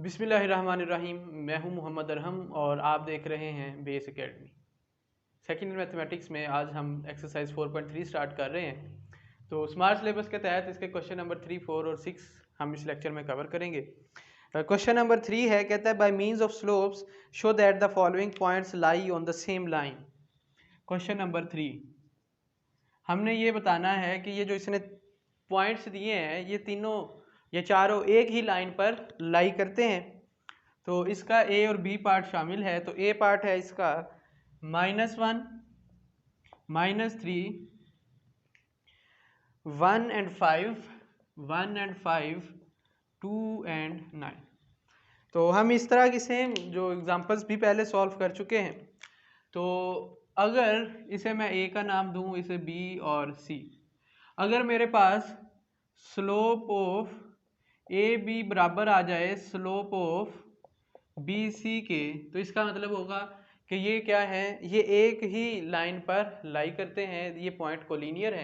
बिस्मिल्लाहिर्रहमानिर्रहीम। मैं हूं मोहम्मद अरहम और आप देख रहे हैं base academy. Second year mathematics में आज हम एक्सरसाइज 4.3 स्टार्ट कर रहे हैं। तो स्मार्ट सिलेबस के तहत इसके क्वेश्चन नंबर 3, 4 और 6 हम इस लेक्चर में कवर करेंगे। क्वेश्चन नंबर 3 है, कहता है bye means of slopes show that the following points lie on the same line. Question number 3 हमने ये बताना है कि ये जो इसने पॉइंट्स दिए हैं ये चारों एक ही लाइन पर लाई करते हैं। तो इसका ए और बी पार्ट शामिल है। तो ए पार्ट है इसका -1, -3, 1 and 5, 1 and 5, 2 and 9। तो हम इस तरह की सेम जो एग्जांपल्स भी पहले सॉल्व कर चुके हैं। तो अगर इसे मैं ए का नाम दूं, इसे बी और सी, अगर मेरे पास स्लोप ऑफ ए बी बराबर आ जाए स्लोप ऑफ बी सी के, तो इसका मतलब होगा कि ये क्या है, ये एक ही लाइन पर लाई करते हैं, ये पॉइंट कोलिनियर है।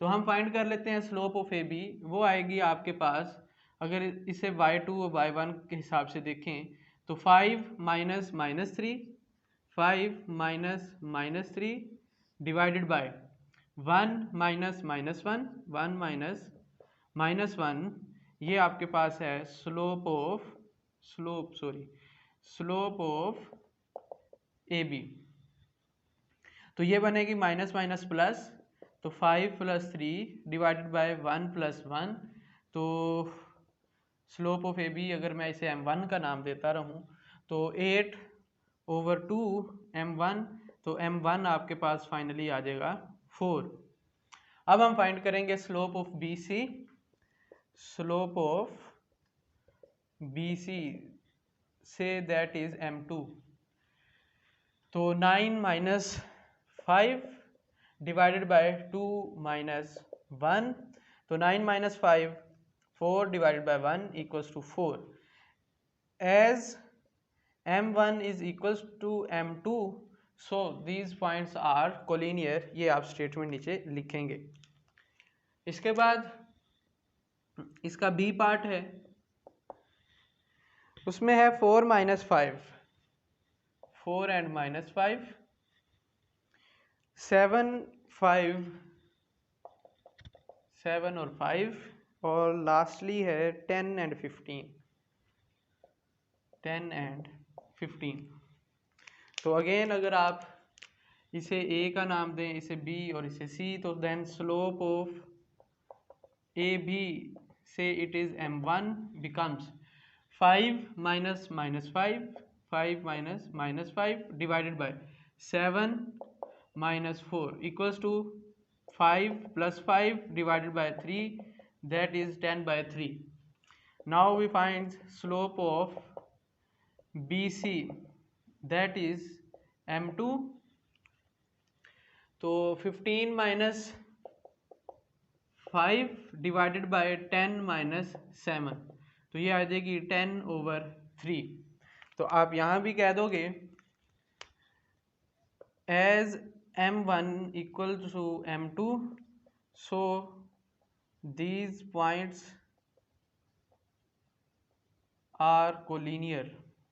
तो हम फाइंड कर लेते हैं स्लोप ऑफ ए बी। वो आएगी आपके पास, अगर इसे y2 और y1 के हिसाब से देखें तो 5 minus -3, 5 minus -3 divided by 1 minus -1, 1 minus -1। ये आपके पास है स्लोप ऑफ ए बी। तो ये बनेगी माइनस माइनस प्लस, तो 5 + 3 डिवाइडेड बाय 1 + 1। तो स्लोप ऑफ ए बी अगर मैं इसे m1 का नाम देता रहूं तो 8/2 m1, तो m1 आपके पास फाइनली आ जाएगा 4। अब हम फाइंड करेंगे slope of B C. Slope of B C से दैट इज m2। तो 9 माइनस 5 डिवाइडेड बाय 2 माइनस 1, तो 9 minus 5, 4 divided by 1 equals to 4। As m1 is equals to m2, so these points are collinear. ये आप statement नीचे लिखेंगे। इसके बाद इसका बी पार्ट है, उसमें है 4 माइनस 5, 4 एंड -5, 7, 5, 7 और 5, और लास्टली है 10 एंड 15, 10 एंड 15। तो अगेन अगर आप इसे ए का नाम दें, इसे बी और इसे सी, तो then slope of A B say it is m1 becomes 5 minus -5, 5 minus -5 divided by 7 minus 4 equals to 5 + 5 divided by 3, that is 10/3. Now we find slope of BC, that is m2। तो 15 minus 5 divided bye 10 minus 7, तो ये आ जाएगी 10/3। तो आप यहाँ भी कह दोगे as m1 equal to m2, so these points are collinear.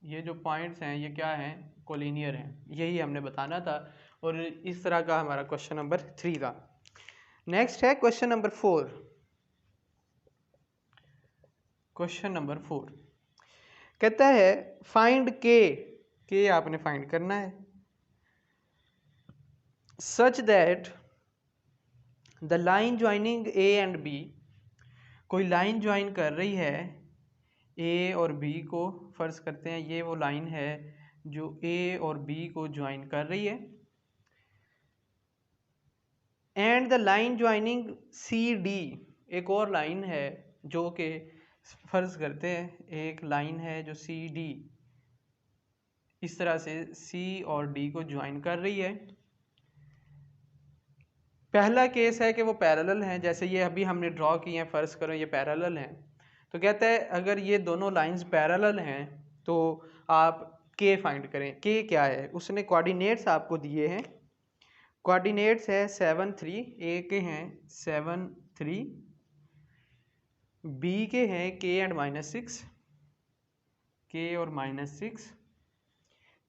ये जो पॉइंट्स हैं ये क्या हैं, कोलिनियर हैं। यही हमने बताना था और इस तरह का हमारा क्वेश्चन नंबर 3 था। नेक्स्ट है क्वेश्चन नंबर 4। क्वेश्चन नंबर 4 कहता है फाइंड के आपने फाइंड करना है such that the line joining A and B, कोई लाइन ज्वाइन कर रही है ए और बी को। फर्ज करते हैं ये वो लाइन है जो ए और बी को ज्वाइन कर रही है। And the line joining C D, एक और लाइन है जो कि फर्ज करते हैं एक लाइन है जो सी डी इस तरह से सी और डी को ज्वाइन कर रही है। पहला केस है कि वो पैरेलल हैं, जैसे ये अभी हमने ड्रॉ किए हैं, फर्ज करो ये पैरेलल हैं। तो कहता है अगर ये दोनों लाइंस पैरेलल हैं तो आप के फाइंड करें। के क्या है, उसने कोऑर्डिनेट्स आपको दिए हैं। कोऑर्डिनेट्स है 7, 3, ए के हैं 7, 3, बी के हैं k एंड -6, के और -6,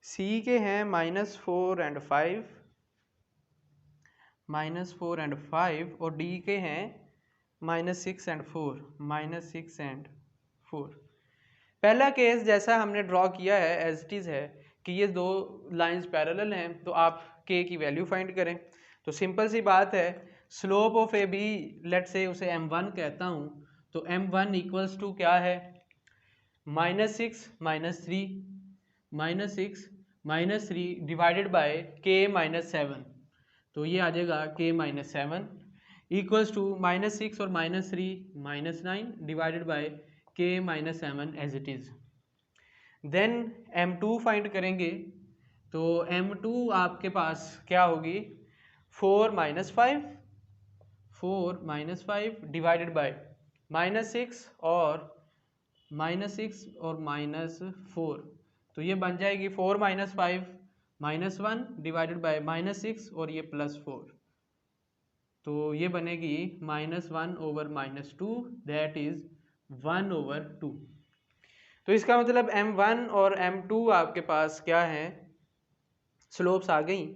सी के हैं -4 एंड 5, -4 एंड 5, और डी के हैं -6 एंड 4, -6 एंड 4। पहला केस जैसा हमने ड्रॉ किया है एज इट इज़ है कि ये दो लाइंस पैरेलल हैं, तो आप के की वैल्यू फाइंड करें। तो सिंपल सी बात है, slope of A B let से उसे m1 कहता हूँ, तो m1 इक्वल्स टू क्या है, -6 -3 डिवाइडेड बाय k -7, तो ये आ जाएगा k -7 इक्वल्स टू -6 और -3 -9 divided by k -7 as it is. Then m2 find करेंगे, तो m2 आपके पास क्या होगी, 4 -5 डिवाइडेड बाय -6 और -4, तो ये बन जाएगी 4 -5 -1 डिवाइडेड बाय -6 और ये +4, तो ये बनेगी -1/-2, दैट इज 1/2। तो इसका मतलब m1 और m2 आपके पास क्या है, स्लोप्स आ गई।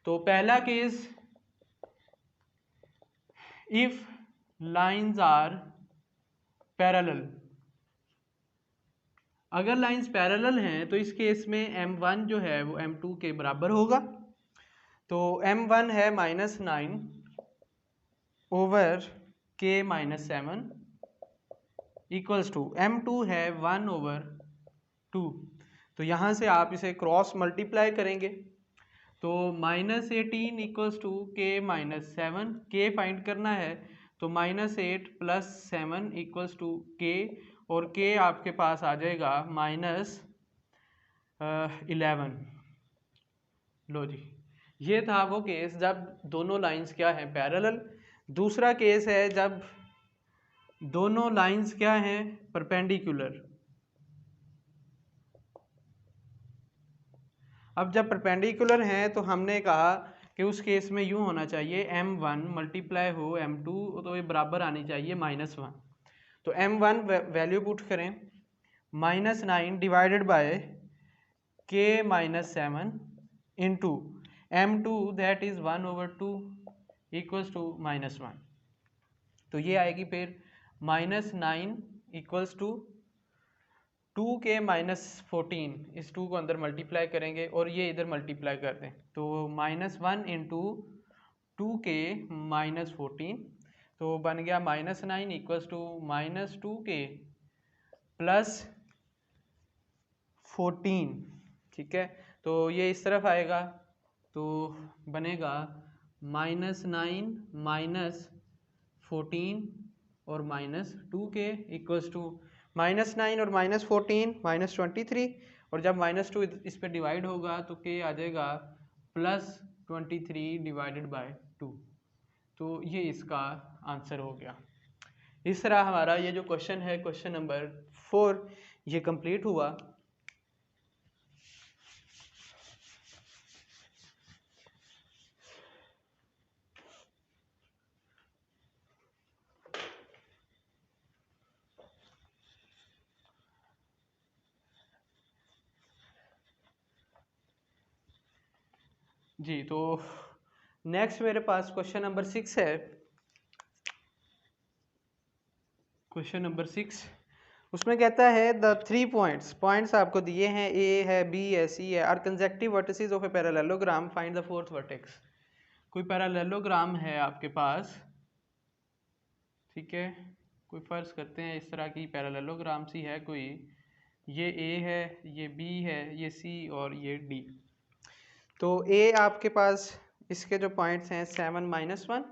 तो पहला case, if lines are parallel, अगर लाइंस पैरेलल हैं तो इस केस में m1 जो है वो m2 के बराबर होगा। तो m1 है -9 over k -7 equals to m2 है 1/2। तो यहाँ से आप इसे क्रॉस मल्टीप्लाई करेंगे, तो -18 equals to k -7, k find करना है, तो -8 + 7 इक्वल्स टू k, और k आपके पास आ जाएगा -11। लो जी, ये था वो केस जब दोनों लाइंस क्या हैं, पैरेलल। दूसरा केस है जब दोनों लाइंस क्या हैं, परपेंडिकुलर। अब जब परपेंडिकुलर हैं तो हमने कहा कि उस केस में यूँ होना चाहिए, m1 मल्टीप्लाई हो m2, तो ये बराबर आनी चाहिए -1। तो m1 वैल्यू पुट करें, -9 divided by k -7 into m2 that is 1/2 equals to -1। तो ये आएगी फिर -9 इक्वल्स टू 2k -14, इस 2 को अंदर मल्टीप्लाई करेंगे और ये इधर मल्टीप्लाई कर दें, तो -1 इंटू 2k -14, तो बन गया -9 इक्वल्स टू -2k + 14। ठीक है, तो ये इस तरफ आएगा, तो बनेगा -9 -14 और -2k इक्वल्स टू -9 और -14 -23, और जब -2 इस पे डिवाइड होगा तो k आ जाएगा +23 डिवाइडेड बाय 2। तो ये इसका आंसर हो गया। इस तरह हमारा ये जो क्वेश्चन है, क्वेश्चन नंबर 4, ये कंप्लीट हुआ। जी, तो नेक्स्ट मेरे पास क्वेश्चन नंबर 6 है। क्वेश्चन नंबर 6, उसमें कहता है द 3 पॉइंट्स आपको दिए हैं, ए है, बी है, सी है, are consecutive vertices of a parallelogram, find the 4th vertex. कोई पैरेललोग्राम है आपके पास, ठीक है, कोई फर्ज करते हैं इस तरह की पैरेललोग्राम सी है कोई, ये ए है, ये बी है, ये सी और ये डी। तो ए आपके पास इसके जो पॉइंट्स हैं 7 -1,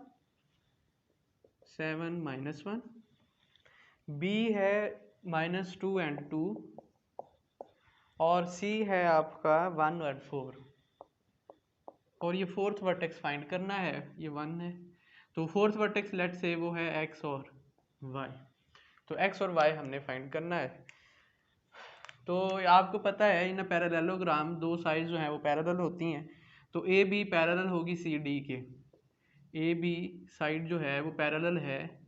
7 -1, बी है -2 एंड 2, और सी है आपका 1 और 4, और ये 4th वर्टेक्स फाइंड करना है, ये 1 है। तो 4th वर्टेक्स लेट से वो है x और y, तो x और y हमने फाइंड करना है। तो आपको पता है इन पैरेललोग्राम दो साइड जो हैं वो पैरेलल होती हैं, तो ए बी पैरेलल होगी सी डी के, ए बी साइड जो है वो पैरेलल है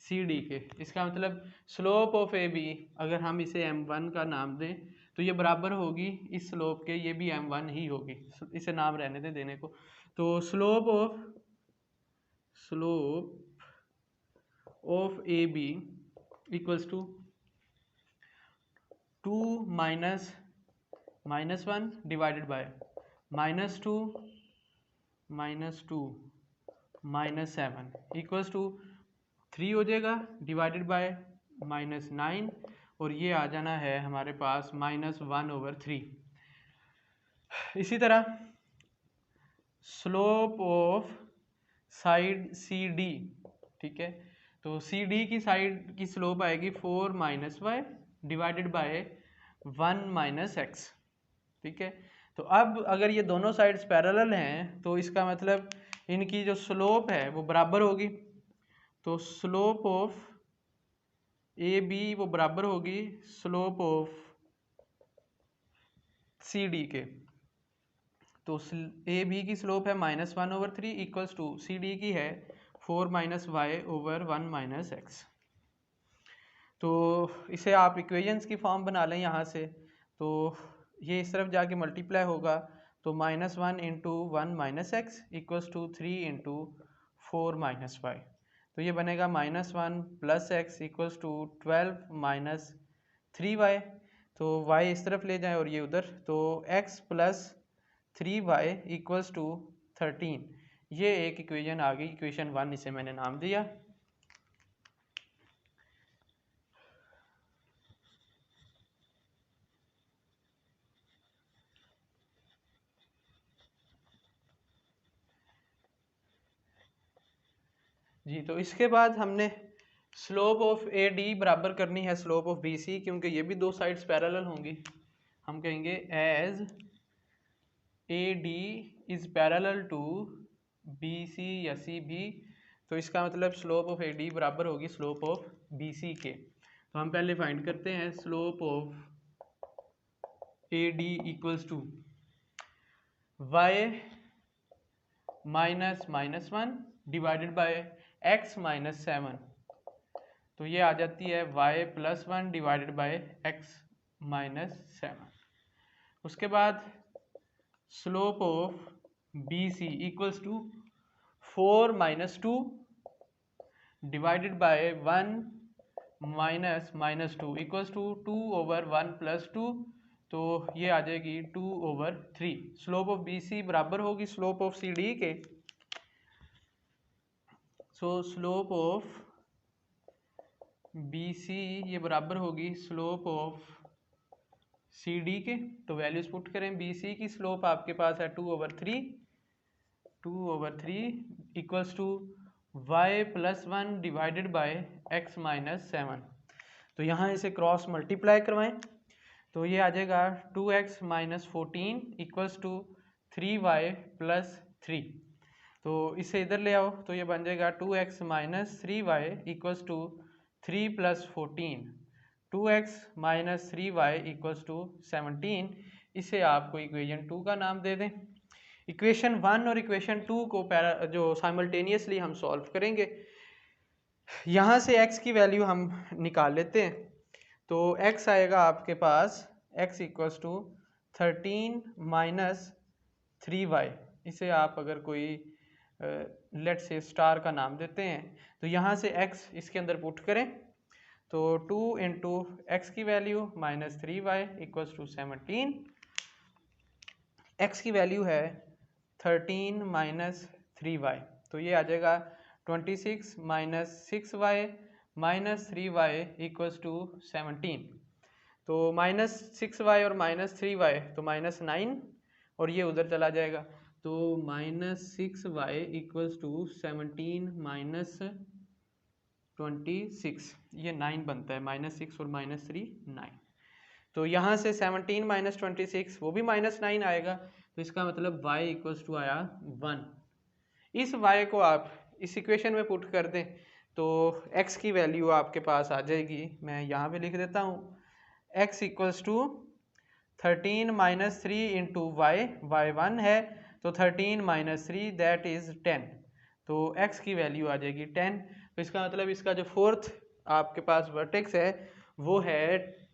सी डी के। इसका मतलब स्लोप ऑफ ए बी अगर हम इसे m1 का नाम दें तो ये बराबर होगी इस स्लोप के, ये भी m1 ही होगी, इसे नाम रहने दें देने को। तो slope of A B equals to 2 minus -1 divided by -2 -7 equals to 3 हो जाएगा डिवाइडेड बाय -9 और ये आ जाना है हमारे पास -1/3। इसी तरह slope of side C D, ठीक है, तो सी डी की साइड की स्लोप आएगी 4 - y डिवाइडेड बाय 1 - x, ठीक है। तो अब अगर ये दोनों साइड्स पैरेलल हैं तो इसका मतलब इनकी जो स्लोप है वो बराबर होगी। तो स्लोप ऑफ ए बी वो बराबर होगी स्लोप ऑफ सी डी के। तो ए बी की स्लोप है -1/3 इक्वल्स टू सी डी की है 4 - y/1 - x। तो इसे आप इक्वेशंस की फॉर्म बना लें यहाँ से, तो ये इस तरफ जाके मल्टीप्लाई होगा तो -1 × 1 - x इक्वल्स टू 3 × 4 - y। तो ये बनेगा -1 + x इक्वल्स टू 12 - 3y। तो y इस तरफ ले जाएं और ये उधर, तो x + 3y इक्वल्स टू 13। ये एक इक्वेशन आ गई, इक्वेशन 1 इसे मैंने नाम दिया। जी, तो इसके बाद हमने स्लोप ऑफ ए डी बराबर करनी है स्लोप ऑफ बी सी, क्योंकि ये भी दो साइड्स पैरेलल होंगी। हम कहेंगे as A D is parallel to B C या सी बी, तो इसका मतलब स्लोप ऑफ ए डी बराबर होगी स्लोप ऑफ बी सी के। तो हम पहले फाइंड करते हैं slope of A D equals to y -1 divided by x -7। तो ये आ जाती है y + 1 डिवाइडेड बाय x -7। उसके बाद slope of B C equals to 4 - 2 divided by 1 -2 equals to 2/1 + 2। तो ये आ जाएगी 2/3। स्लोप ऑफ बी सी बराबर होगी स्लोप ऑफ सी डी के। So slope of B C ये बराबर होगी स्लोप ऑफ सी डी के। तो वैल्यूज पुट करें, बी सी की स्लोप आपके पास है 2/3 equals to y + 1 divided by x -7। तो यहाँ इसे क्रॉस मल्टीप्लाई करवाएं तो ये आ जाएगा 2x - 14 इक्वल्स टू 3y + 3। तो इसे इधर ले आओ तो ये बन जाएगा 2x - 3y equals to 3 + 14, 2x - 3y equals to 17। इसे आपको इक्वेशन 2 का नाम दे दें। इक्वेशन 1 और इक्वेशन 2 को जो साइमल्टेनियसली हम सॉल्व करेंगे। यहाँ से x की वैल्यू हम निकाल लेते हैं। तो x आएगा आपके पास x इक्वल्स टू 13 - 3y। इसे आप अगर कोई लेट से स्टार का नाम देते हैं तो यहाँ से x इसके अंदर पुट करें तो 2 × x की value -3y equals to 17। x की वैल्यू है 13 - 3y, तो ये आ जाएगा 26 - 6y -3y इक्वल्स टू 17। तो -6y और -3y तो -9 और ये उधर चला जाएगा। तो -6y इक्वल्स टू 17 - 26, ये 9 बनता है। -6 और -3 9। तो यहाँ से 17 - 26 वो भी -9 आएगा। तो इसका मतलब y इक्वल्स टू आया 1। इस y को आप इस इक्वेशन में पुट कर दें तो x की वैल्यू आपके पास आ जाएगी। मैं यहाँ पे लिख देता हूँ x इक्वल्स टू 13 - 3 × y 1 है तो 13 - 3 दैट इज़ 10। तो x की वैल्यू आ जाएगी 10। तो इसका मतलब इसका जो फोर्थ आपके पास वर्टेक्स है वो है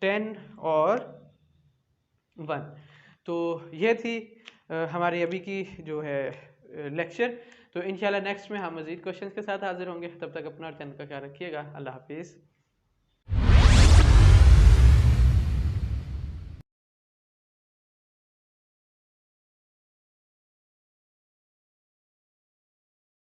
10 और 1। तो ये थी हमारी अभी की जो है लेक्चर। तो इंशाल्लाह नेक्स्ट में हम मज़ीद क्वेश्चंस के साथ हाजिर होंगे। तब तक अपना और चैनल का ख्याल रखिएगा। अल्लाह हाफिज़।